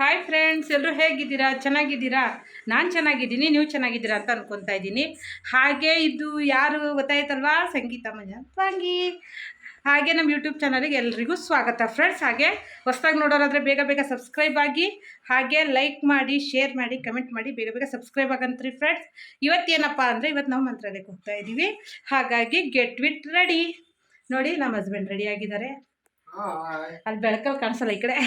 Hi friends, ಎಲ್ಲರೂ ಹೇಗಿದ್ದೀರಾ? ಚೆನ್ನಾಗಿದ್ದೀರಾ? ನಾನು ಚೆನ್ನಾಗಿದ್ದೀನಿ, ನೀವು ಚೆನ್ನಾಗಿದ್ದೀರಾ ಅಂತ ಅನ್ಕೊತಾ ಇದ್ದೀನಿ. ಹಾಗೆ ಇದು ಯಾರು ಗೊತ್ತಾಯ್ತಲ್ವಾ? ಸಂಗೀತ ಮಂಜಾಂಗಿ. ಹಾಗೆ ನಮ್ಮ ಯೂಟ್ಯೂಬ್ ಚಾನಲ್ಗೆ ಎಲ್ರಿಗೂ ಸ್ವಾಗತ ಫ್ರೆಂಡ್ಸ್. ಹಾಗೆ ಹೊಸದಾಗಿ ನೋಡೋರಾದರೆ ಬೇಗ ಬೇಗ ಸಬ್ಸ್ಕ್ರೈಬ್ ಆಗಿ, ಹಾಗೆ ಲೈಕ್ ಮಾಡಿ, ಶೇರ್ ಮಾಡಿ, ಕಮೆಂಟ್ ಮಾಡಿ, ಬೇಗ ಬೇಗ ಸಬ್ಸ್ಕ್ರೈಬ್ ಆಗಂತ್ರಿ ಫ್ರೆಂಡ್ಸ್. ಇವತ್ತೇನಪ್ಪ ಅಂದರೆ ಇವತ್ತು ನಾವು ಮಂತ್ರಾಲಯಕ್ಕೆ ಹೋಗ್ತಾ ಇದ್ದೀವಿ. ಹಾಗಾಗಿ ಗೆಟ್ ವಿಟ್ ರೆಡಿ. ನೋಡಿ, ನಮ್ಮ ಹಸ್ಬೆಂಡ್ ರೆಡಿ ಆಗಿದ್ದಾರೆ. ಅಲ್ಲಿ ಬೆಳಕಲ್ಲಿ ಕಾಣಿಸಲ್ಲ ಈ ಕಡೆ.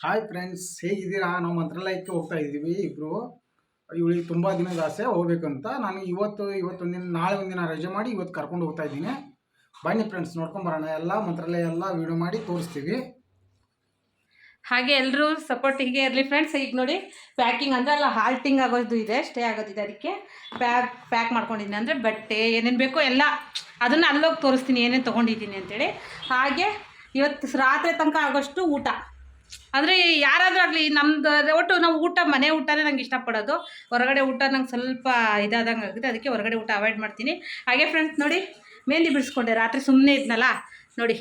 ಹಾಯ್ ಫ್ರೆಂಡ್ಸ್, ಹೇಗಿದ್ದೀರಾ? ನಾವು ಮಂತ್ರಾಲಯಕ್ಕೆ ಹೋಗ್ತಾ ಇದ್ದೀವಿ ಇಬ್ಬರು. ಇವಳಿಗೆ ತುಂಬ ದಿನದ ಆಸೆ ಹೋಗ್ಬೇಕಂತ. ನಾನು ಇವತ್ತೊಂದಿನ ನಾಳೆ ಒಂದಿನ ರಜೆ ಮಾಡಿ ಇವತ್ತು ಕರ್ಕೊಂಡು ಹೋಗ್ತಾ ಇದ್ದೀನಿ. ಬನ್ನಿ ಫ್ರೆಂಡ್ಸ್, ನೋಡ್ಕೊಂಬರೋಣ. ಎಲ್ಲ ಮಂತ್ರಾಲಯ ಎಲ್ಲ ವಿಡಿಯೋ ಮಾಡಿ ತೋರಿಸ್ತೀವಿ. ಹಾಗೆ ಎಲ್ಲರೂ ಸಪೋರ್ಟ್ ಹೀಗೆ ಇರಲಿ ಫ್ರೆಂಡ್ಸ್. ಈಗ ನೋಡಿ, ಪ್ಯಾಕಿಂಗ್ ಅಂದರೆ ಅಲ್ಲ, ಹಾಲ್ಟಿಂಗ್ ಆಗೋದು ಇದೆ, ಸ್ಟೇ ಆಗೋದಿದೆ. ಅದಕ್ಕೆ ಪ್ಯಾಕ್ ಮಾಡ್ಕೊಂಡಿದ್ದೀನಿ. ಅಂದರೆ ಬಟ್ಟೆ ಏನೇನು ಬೇಕೋ ಎಲ್ಲ ಅದನ್ನು ಅಲ್ಲೋಗಿ ತೋರಿಸ್ತೀನಿ ಏನೇನು ತೊಗೊಂಡಿದ್ದೀನಿ ಅಂತೇಳಿ. ಹಾಗೆ ಇವತ್ತು ರಾತ್ರಿ ತನಕ ಆಗೋಷ್ಟು ಊಟ, ಅಂದರೆ ಯಾರಾದರೂ ಆಗಲಿ ನಮ್ಮದು ಒಟ್ಟು ನಾವು ಊಟ ಮನೆ ಊಟನೇ ನಂಗೆ ಇಷ್ಟಪಡೋದು. ಹೊರಗಡೆ ಊಟ ನಂಗೆ ಸ್ವಲ್ಪ ಇದಾದಂಗೆ ಆಗುತ್ತೆ, ಅದಕ್ಕೆ ಹೊರಗಡೆ ಊಟ ಅವಾಯ್ಡ್ ಮಾಡ್ತೀನಿ. ಹಾಗೆ ಫ್ರೆಂಡ್ಸ್ ನೋಡಿ, ಮೆಹಂದಿ ಬಿಡಿಸ್ಕೊಂಡೆ ರಾತ್ರಿ, ಸುಮ್ಮನೆ ಇದ್ನಲ್ಲ. ನೋಡಿ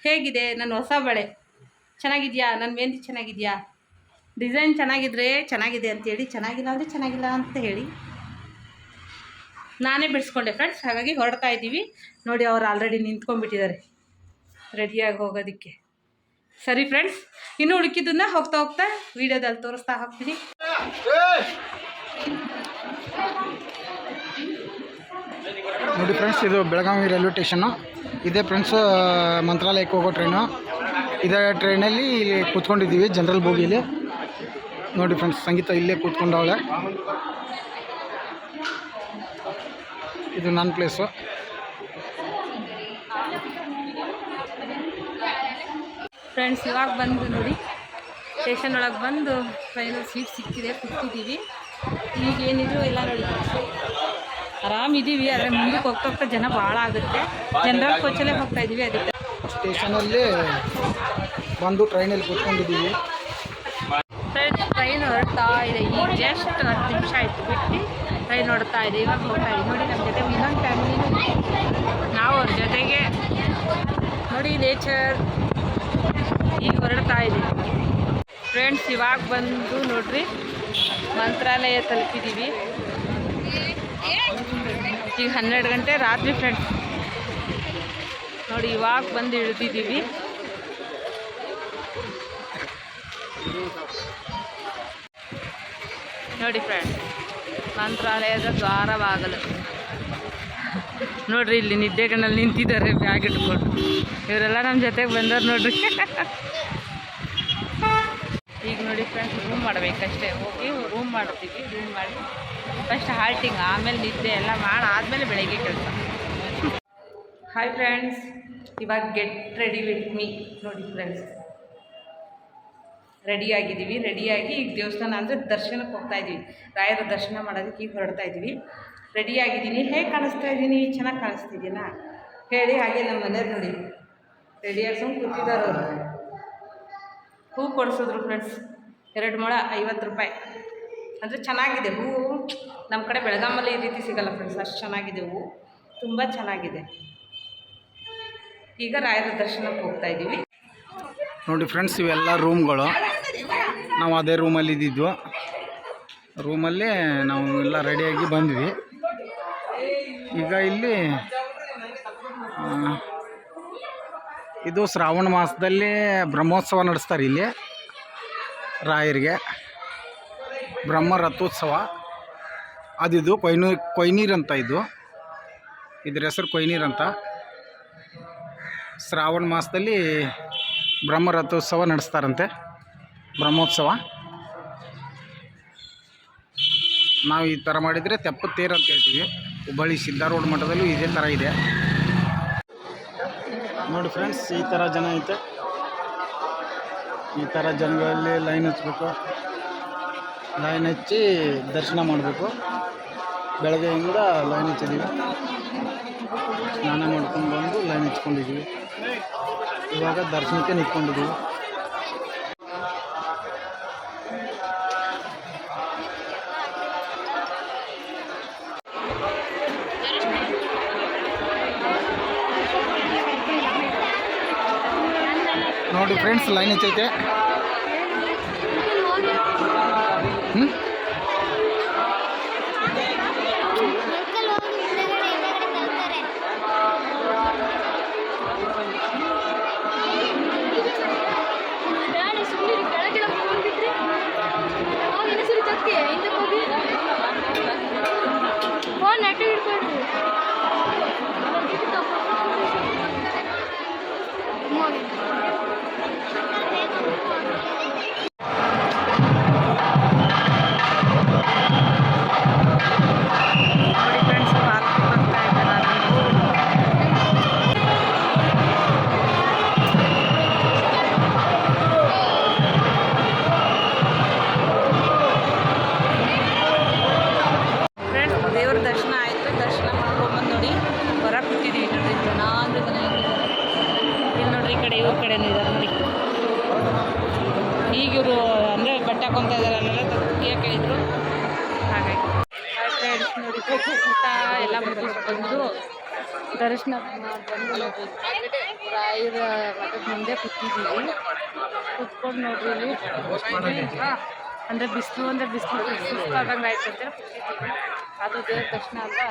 ಹೇಗಿದೆ ನನ್ನ ಹೊಸ ಬಳೆ, ಚೆನ್ನಾಗಿದೆಯಾ? ನನ್ನ ಮೆಹಂದಿ ಚೆನ್ನಾಗಿದೆಯಾ? ಡಿಸೈನ್ ಚೆನ್ನಾಗಿದ್ರೆ ಚೆನ್ನಾಗಿದೆ ಅಂತೇಳಿ, ಚೆನ್ನಾಗಿಲ್ಲ ಅಂದರೆ ಚೆನ್ನಾಗಿಲ್ಲ ಅಂತ ಹೇಳಿ. ನಾನೇ ಬಿಡಿಸ್ಕೊಂಡೆ ಫ್ರೆಂಡ್ಸ್. ಹಾಗಾಗಿ ಹೊರಡ್ತಾ ಇದ್ದೀವಿ. ನೋಡಿ, ಅವ್ರು ಆಲ್ರೆಡಿ ನಿಂತ್ಕೊಂಡ್ಬಿಟ್ಟಿದ್ದಾರೆ ರೆಡಿಯಾಗಿ ಹೋಗೋದಕ್ಕೆ. ಸರಿ ಫ್ರೆಂಡ್ಸ್, ಇನ್ನು ಉಳ್ಕಿದ್ದನ್ನ ಹೋಗ್ತಾ ಹೋಗ್ತಾ ವಿಡಿಯೋದಲ್ಲಿ ತೋರಿಸ್ತಾ ಹೋಗ್ತೀನಿ. ನೋಡಿ ಫ್ರೆಂಡ್ಸ್, ಇದು ಬೆಳಗಾವಿ ರೈಲ್ವೆ ಸ್ಟೇಷನ್ನು. ಇದೇ ಫ್ರೆಂಡ್ಸ್ ಮಂತ್ರಾಲಯಕ್ಕೆ ಹೋಗೋ ಟ್ರೈನು. ಇದೇ ಟ್ರೈನಲ್ಲಿ ಇಲ್ಲಿ ಕೂತ್ಕೊಂಡಿದ್ದೀವಿ, ಜನರಲ್ ಬೋಗಿಲಿ. ನೋಡಿ ಫ್ರೆಂಡ್ಸ್, ಸಂಗೀತ ಇಲ್ಲೇ ಕೂತ್ಕೊಂಡವಳೆ. ಇದು ನನ್ನ ಪ್ಲೇಸು. ಫ್ರೆಂಡ್ಸ್, ಇವಾಗ ಬಂದು ನೋಡಿ, ಸ್ಟೇಷನ್ ಒಳಗೆ ಬಂದು ಟ್ರೈನಲ್ಲಿ ಸೀಟ್ ಸಿಕ್ಕಿದೆ, ಕೂತಿದ್ದೀವಿ. ಈಗೇನಿದ್ರು ಎಲ್ಲ ನೋಡಿ ಆರಾಮಿದ್ದೀವಿ. ಆದರೆ ಮುಂದಕ್ಕೆ ಹೋಗ್ತಾ ಜನ ಭಾಳ ಆಗುತ್ತೆ. ಜನರಲ್ ಕೋಚಲ್ಲೇ ಹೋಗ್ತಾ ಇದ್ದೀವಿ. ಅದಕ್ಕೆ ಸ್ಟೇಷನಲ್ಲಿ ಬಂದು ಟ್ರೈನಲ್ಲಿ ಕೂತ್ಕೊಂಡಿದ್ದೀವಿ. ಫ್ರೆಂಡ್ಸ್, ಟ್ರೈನ್ ಹೊರಡ್ತಾ ಇದೆ. ಈಗ ಜಸ್ಟ್ 10 ನಿಮಿಷ ಆಯಿತು ಬಿಟ್ಟು ಟ್ರೈನ್ ಹೊರಡ್ತಾ ಇದೆ. ಇವಾಗ ಹೋಗ್ತಾ ಇದೆ. ನೋಡಿ, ನಮ್ಮ ಜೊತೆ ಇನ್ನೊಂದು ಫ್ಯಾಮಿಲಿ, ನಾವು ಅವ್ರ ಜೊತೆಗೆ ನೋಡಿ ನೇಚರ್. ಈಗ ಹೊರಡ್ತಾ ಇದ್ದೀವಿ ಫ್ರೆಂಡ್ಸ್. ಇವಾಗ ಬಂದು ನೋಡ್ರಿ, ಮಂತ್ರಾಲಯ ತಲುಪಿದ್ದೀವಿ. ಈಗ 12 ಗಂಟೆ ರಾತ್ರಿ ಫ್ರೆಂಡ್ಸ್. ನೋಡಿ, ಇವಾಗ ಬಂದು ಇಳಿದಿದ್ದೀವಿ. ನೋಡಿ ಫ್ರೆಂಡ್ಸ್, ಮಂತ್ರಾಲಯದ ದ್ವಾರವಾಗಲು ನೋಡ್ರಿ, ಇಲ್ಲಿ ನಿದ್ದೆಗಣ್ಣಲ್ಲಿ ನಿಂತಿದ್ದಾರೆ ಬ್ಯಾಗ್ ಇಟ್ಕೊಂಡು. ಇವರೆಲ್ಲ ನಮ್ಮ ಜೊತೆಗೆ ಬಂದವ್ರು ನೋಡ್ರಿ. ಈಗ ನೋಡಿ ಫ್ರೆಂಡ್ಸ್, ರೂಮ್ ಮಾಡಬೇಕಷ್ಟೇ. ಹೋಗಿ ರೂಮ್ ಮಾಡ್ತೀವಿ. ರೂಮ್ ಮಾಡಿ ಫಸ್ಟ್ ಹಾಲ್ಟಿಂಗ್, ಆಮೇಲೆ ನಿದ್ದೆ ಎಲ್ಲ ಆದಮೇಲೆ ಬೆಳಗ್ಗೆ ಕೆಲಸ. ಹಾಯ್ ಫ್ರೆಂಡ್ಸ್, ಇವಾಗ ಗೆಟ್ ರೆಡಿ ವಿತ್ ಮೀ. ನೋಡಿ ಫ್ರೆಂಡ್ಸ್, ರೆಡಿಯಾಗಿದ್ದೀವಿ. ರೆಡಿಯಾಗಿ ಈಗ ದೇವಸ್ಥಾನ ಅಂದರೆ ದರ್ಶನಕ್ಕೆ ಹೋಗ್ತಾ ಇದ್ದೀವಿ. ರಾಯರ ದರ್ಶನ ಮಾಡೋದಕ್ಕೆ ಈಗ ಹೊರಡ್ತಾ ಇದ್ದೀವಿ. ರೆಡಿಯಾಗಿದ್ದೀನಿ. ಹೇಗೆ ಕಾಣಿಸ್ತಾ ಇದ್ದೀನಿ? ಚೆನ್ನಾಗಿ ಕಾಣಿಸ್ತಿದ್ದೀನಾ ಹೇಳಿ. ಹಾಗೆ ನಮ್ಮ ಮನೆಯವ್ರು ನೋಡಿ ರೆಡಿಯಾಗಿ ಸುಮ್ಮನೆ ಕೂತಿದ್ದಾರೆ. ಅವರು ಹೂ ಕೊಡಿಸಿದ್ರು ಫ್ರೆಂಡ್ಸ್. 2 ಮೊಳ 50 ರೂಪಾಯಿ. ಅಂದರೆ ಚೆನ್ನಾಗಿದೆ ಹೂವು. ನಮ್ಮ ಕಡೆ ಬೆಳಗಾಮಲ್ಲಿ ಈ ರೀತಿ ಸಿಗಲ್ಲ ಫ್ರೆಂಡ್ಸ್, ಅಷ್ಟು ಚೆನ್ನಾಗಿದೆ ಹೂವು, ತುಂಬ ಚೆನ್ನಾಗಿದೆ. ಈಗ ರಾಯರ ದರ್ಶನಕ್ಕೆ ಹೋಗ್ತಾ ಇದ್ದೀವಿ. ನೋಡಿ ಫ್ರೆಂಡ್ಸ್, ಇವೆಲ್ಲ ರೂಮ್ಗಳು. ನಾವು ಅದೇ ರೂಮಲ್ಲಿ ಇದ್ದಿದ್ವು. ರೂಮಲ್ಲಿ ನಾವು ಎಲ್ಲ ರೆಡಿಯಾಗಿ ಬಂದ್ವಿ. ಈಗ ಇಲ್ಲಿ ಇದು ಶ್ರಾವಣ ಮಾಸದಲ್ಲಿ ಬ್ರಹ್ಮೋತ್ಸವ ನಡೆಸ್ತಾರೆ. ಇಲ್ಲಿ ರಾಯರಿಗೆ ಬ್ರಹ್ಮ ರಥೋತ್ಸವ ಅದಿದು. ಕೊಯ್ನೀರು ಅಂತ ಇದ್ರ ಹೆಸರು ಕೊಯ್ನೀರು ಅಂತ. ಶ್ರಾವಣ ಮಾಸದಲ್ಲಿ ಬ್ರಹ್ಮ ರಥೋತ್ಸವ ನಡೆಸ್ತಾರಂತೆ, ಬ್ರಹ್ಮೋತ್ಸವ. ನಾವು ಈ ಥರ ಮಾಡಿದರೆ ತೆಪ್ಪತ್ತೇರು ಅಂತ ಹೇಳ್ತೀವಿ. ಹುಬ್ಬಳ್ಳಿ ಸಿದ್ಧಾರೂಢ ಮಠದಲ್ಲೂ ಇದೇ ಥರ ಇದೆ. ನೋಡಿ ಫ್ರೆಂಡ್ಸ್, ಈ ಥರ ಜನ ಐತೆ. ಈ ಥರ ಜನಗಳಲ್ಲಿ ಲೈನ್ ಹಚ್ಚಬೇಕು. ಲೈನ್ ಹಚ್ಚಿ ದರ್ಶನ ಮಾಡಬೇಕು. ಬೆಳಗ್ಗೆಯಿಂದ ಲೈನ್ ಹಚ್ಚಿದ್ದೀವಿ. ಸ್ನಾನ ಮಾಡ್ಕೊಂಡು ಬಂದು ಲೈನ್ ಹಚ್ಕೊಂಡಿದ್ದೀವಿ. ಇವಾಗ ದರ್ಶನಕ್ಕೆ ನಿಂತ್ಕೊಂಡಿದ್ದೀವಿ. ನೋಡಿ ಫ್ರೆಂಡ್ಸ್, ಲೈನ್ ಹಚ್ಚೈತೆ. ಹ್ಞೂ ದೇವ್ರ ದರ್ಶನ ಆಯಿತು. ದರ್ಶನ ಮಾಡ್ಕೊಂಬಂದು ನೋಡಿ ಹೊರಗೆ ಕೂತಿದ್ದೀವಿ ನೋಡ್ರಿ. ಜನ ಅಂದರೆ ಜನ ಇದ್ದಾರೆ. ಇಲ್ಲಿ ನೋಡ್ರಿ, ಈ ಕಡೆ ಇವ್ರ ಕಡೆನೂ ಇದ್ದಾರೆ ನೋಡಿ. ಈಗ ಇವರು ಅಂದರೆ ಬಟ್ಟೆ ಹಾಕೊತ ಇದ್ದಾರೆ, ಅಲ್ಲೆಲ್ಲ ತಗ್ಗಿಯ ಕೇಳಿದ್ರು. ಹಾಗಾಗಿ ಫ್ರೆಂಡ್ಸ್ ನೋಡಿ, ಊಟ ಎಲ್ಲ ಮುಗಿಸ್ಕೊಂಡು ದರ್ಶನ ಬಂದು ನೋಡ್ರಿ ರಾಯರ ಮಠದ ಮುಂದೆ ಕೂತಿದ್ದೀವಿ. ಕೂತ್ಕೊಂಡು ನೋಡ್ರಿ ಇಲ್ಲಿ ಅಂದರೆ ಬಿಸಿಲು ಸುಸ್ತಾದಂಗೆ ಆಯ್ತು ಅಂತ ಕೂತಿದ್ದೀವಿ. ಅದು ದೇವ್ರ ದರ್ಶನ ಅಲ್ವಾ,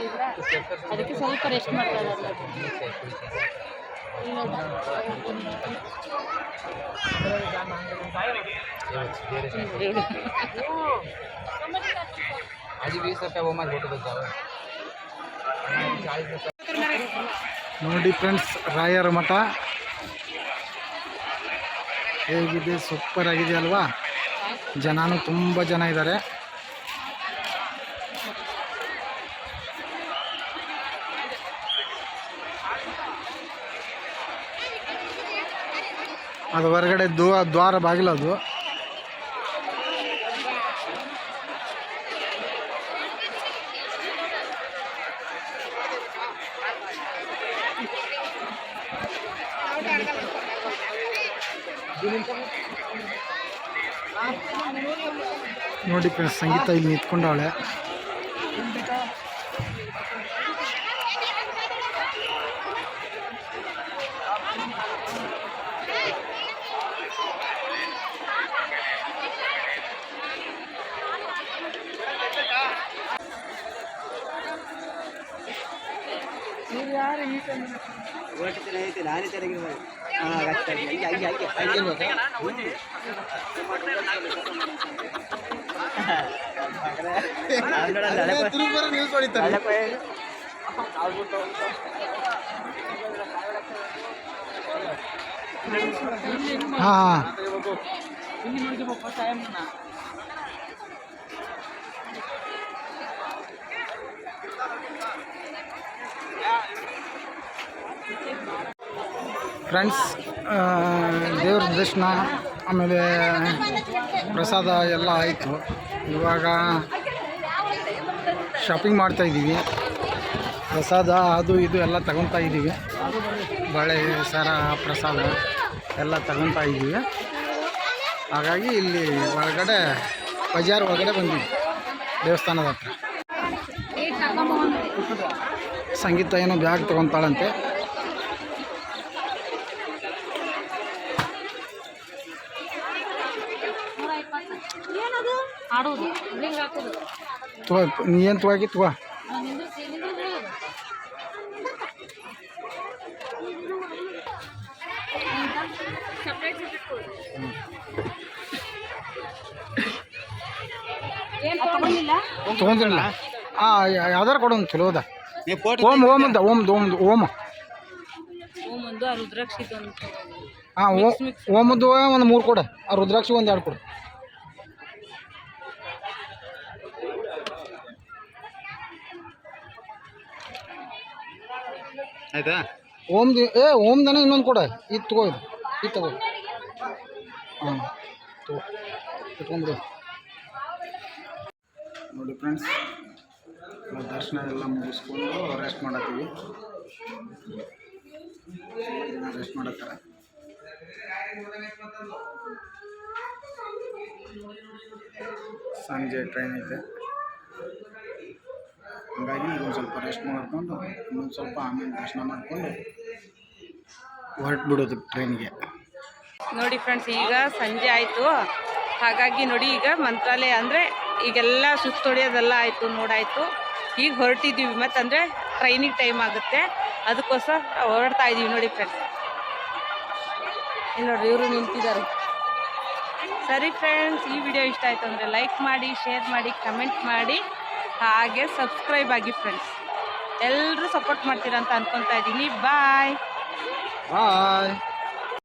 ಇಲ್ಲ ಅದಕ್ಕೆ ಸ್ವಲ್ಪ ರೆಸ್ಟ್ ಮಾಡ್ತಾ ಇದ್ದಾರೆ. ನೋಡಿ ಫ್ರೆಂಡ್ಸ್, ರಾಯರ ಮಠ ಹೇಗಿದೆ, ಸೂಪರ್ ಆಗಿದೆ ಅಲ್ವಾ. ಜನನೂ ತುಂಬ ಜನ ಇದ್ದಾರೆ. ಅದು ಹೊರಗಡೆ ದ್ವಾರ ಬಾಗಿಲದು. ನೋಡಿ ಫ್ರೆಂಡ್ಸ್, ಸಂಗೀತ ಇಲ್ಲಿ ನಿಂತ್ಕೊಂಡವಳೆ. ಹಾಂ ಫ್ರೆಂಡ್ಸ್, ದೇವ್ರ ದರ್ಶನ ಆಮೇಲೆ ಪ್ರಸಾದ ಎಲ್ಲ ಆಯಿತು. ಇವಾಗ ಶಾಪಿಂಗ್ ಮಾಡ್ತಾಯಿದ್ದೀವಿ. ಪ್ರಸಾದ ಅದು ಇದು ಎಲ್ಲ ತಗೊತಾ ಇದ್ದೀವಿ. ಬಳೆ ಸರ ಪ್ರಸಾದ ಎಲ್ಲ ತಗೊತಾ ಇದ್ದೀವಿ. ಹಾಗಾಗಿ ಇಲ್ಲಿ ಒಳಗಡೆ ಬಜಾರ್ ಒಳಗಡೆ ಬಂದಿದ್ವಿ, ದೇವಸ್ಥಾನದ ಹತ್ರ. ಸಂಗೀತ ಏನೋ ಬ್ಯಾಗ್ ತೊಗೊತಾಳಂತೆ. ನೀ ಏನು ತಗೋಗಿ ತಗೋ. ತೊಗೊಂಡಿಲ್ಲ. ಯಾವ್ದಾರು ಕೊಡೋದು ಚಲೋ ಅದ. ಹಾಂ, ಓಮದ್ದು ಒಂದು 3 ಕೊಡು. ಆ ರುದ್ರಾಕ್ಷಿ ಒಂದು 2 ಕೊಡು. ಆಯ್ತಾ? ಓಮ್ದನ ಇನ್ನೊಂದು ಕೊಡ. ಇದು ತಗೋ, ಇದು ತಗೋ. ಹಾಂ, ಇಟ್ಕೊಂಡ್ಬಿಡು. ನೋಡಿ ಫ್ರೆಂಡ್ಸ್, ದರ್ಶನ ಎಲ್ಲ ಮುಗಿಸ್ಕೊಂಡು ರೆಸ್ಟ್ ಮಾಡತ್ತೀವಿ. ರೆಸ್ಟ್ ಮಾಡತ್ತಾರೆ. ಸಂಜೆ ಟ್ರೈನ್ ಐತೆ, ಹಾಗಾಗಿ ಒಂದು ಸ್ವಲ್ಪ ರೆಸ್ಟ್ ಮಾಡಿಕೊಂಡು ಇನ್ನೊಂದು ಸ್ವಲ್ಪ ಆಮೇಲೆ ದರ್ಶನ ಮಾಡಿಕೊಂಡು ಹೊರಟು ಬಿಡೋದು ಟ್ರೈನ್ಗೆ. ನೋಡಿ ಫ್ರೆಂಡ್ಸ್, ಈಗ ಸಂಜೆ ಆಯಿತು. ಹಾಗಾಗಿ ನೋಡಿ ಈಗ ಮಂತ್ರಾಲಯ ಅಂದರೆ ಈಗೆಲ್ಲ ಸುತ್ತೊಡೆಯೋದೆಲ್ಲ ಆಯಿತು ನೋಡಾಯಿತು. ಈಗ ಹೊರಟಿದ್ದೀವಿ ಮತ್ತು ಅಂದರೆ ಟ್ರೈನಿಗೆ ಟೈಮ್ ಆಗುತ್ತೆ, ಅದಕ್ಕೋಸ್ಕರ ಹೊರಡ್ತಾ ಇದ್ದೀವಿ ನೋಡಿ ಫ್ರೆಂಡ್ಸ್. ಇಲ್ಲಿ ನೋಡಿರಿ ಇವರು ನಿಂತಿದ್ದಾರೆ. ಸರಿ ಫ್ರೆಂಡ್ಸ್, ಈ ವಿಡಿಯೋ ಇಷ್ಟ ಆಯಿತು ಅಂದರೆ ಲೈಕ್ ಮಾಡಿ, ಶೇರ್ ಮಾಡಿ, ಕಮೆಂಟ್ ಮಾಡಿ, ಹಾಗೆ ಸಬ್ಸ್ಕ್ರೈಬ್ ಆಗಿ ಫ್ರೆಂಡ್ಸ್. ಎಲ್ಲರೂ ಸಪೋರ್ಟ್ ಮಾಡ್ತೀರಾ ಅಂತ ಅಂದ್ಕೊತಾ ಇದ್ದೀನಿ. ಬಾಯ್.